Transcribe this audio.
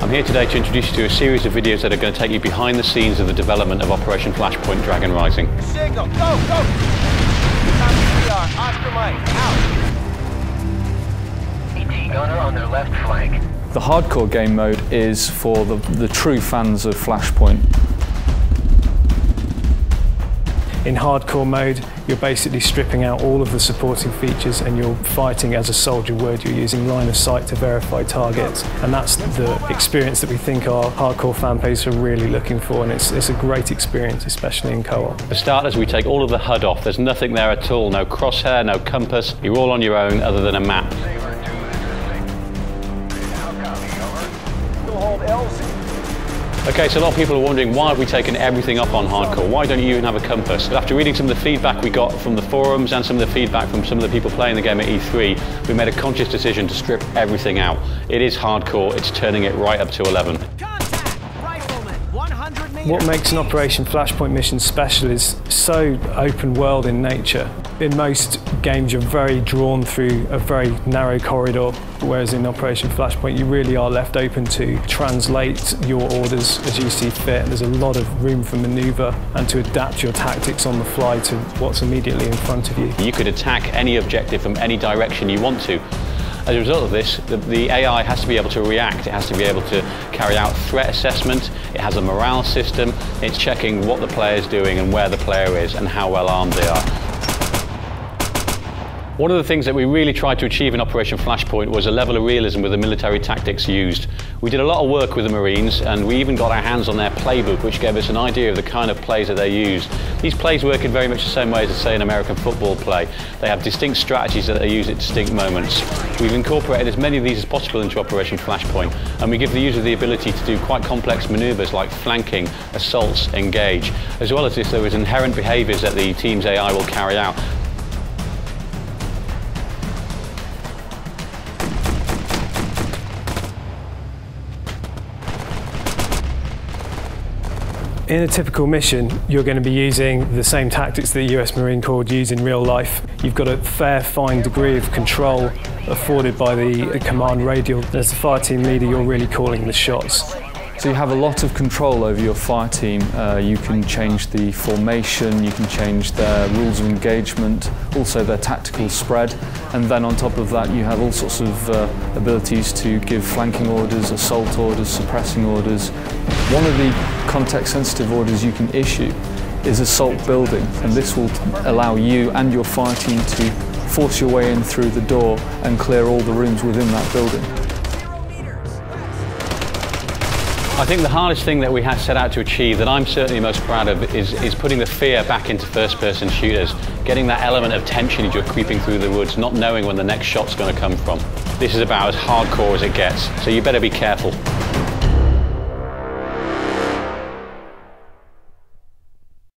I'm here today to introduce you to a series of videos that are going to take you behind the scenes of the development of Operation Flashpoint Dragon Rising. Signal, go, go! Oscar Mike, out! ET gunner on their left flank. The hardcore game mode is for the true fans of Flashpoint. In hardcore mode, you're basically stripping out all of the supporting features and you're fighting as a soldier would. You're using line of sight to verify targets, and that's the experience that we think our hardcore fan base are really looking for, and it's a great experience, especially in co-op. For starters, we take all of the HUD off. There's nothing there at all, no crosshair, no compass. You're all on your own other than a map. Okay, so a lot of people are wondering, why have we taken everything up on hardcore? Why don't you even have a compass? But after reading some of the feedback we got from the forums and some of the feedback from some of the people playing the game at E3, we made a conscious decision to strip everything out. It is hardcore, it's turning it right up to 11. What makes an Operation Flashpoint mission special is so open world in nature. In most games you're very drawn through a very narrow corridor, whereas in Operation Flashpoint you really are left open to translate your orders as you see fit. There's a lot of room for manoeuvre and to adapt your tactics on the fly to what's immediately in front of you. You could attack any objective from any direction you want to. As a result of this, the AI has to be able to react, it has to be able to carry out threat assessment, it has a morale system, it's checking what the player is doing and where the player is and how well armed they are. One of the things that we really tried to achieve in Operation Flashpoint was a level of realism with the military tactics used. We did a lot of work with the Marines, and we even got our hands on their playbook, which gave us an idea of the kind of plays that they use. These plays work in very much the same way as, say, an American football play. They have distinct strategies that they use at distinct moments. We've incorporated as many of these as possible into Operation Flashpoint, and we give the user the ability to do quite complex manoeuvres like flanking, assaults, engage. As well as this, there is inherent behaviours that the team's AI will carry out. In a typical mission, you're going to be using the same tactics that the US Marine Corps would use in real life. You've got a fair, fine degree of control afforded by the command radial. As the fire team leader, you're really calling the shots. So you have a lot of control over your fire team. You can change the formation, you can change their rules of engagement, also their tactical spread, and then on top of that you have all sorts of abilities to give flanking orders, assault orders, suppressing orders. One of the context-sensitive orders you can issue is assault building, and this will allow you and your fire team to force your way in through the door and clear all the rooms within that building. I think the hardest thing that we had set out to achieve, that I'm certainly most proud of, is putting the fear back into first-person shooters, getting that element of tension as you're creeping through the woods, not knowing when the next shot's going to come from. This is about as hardcore as it gets, so you better be careful.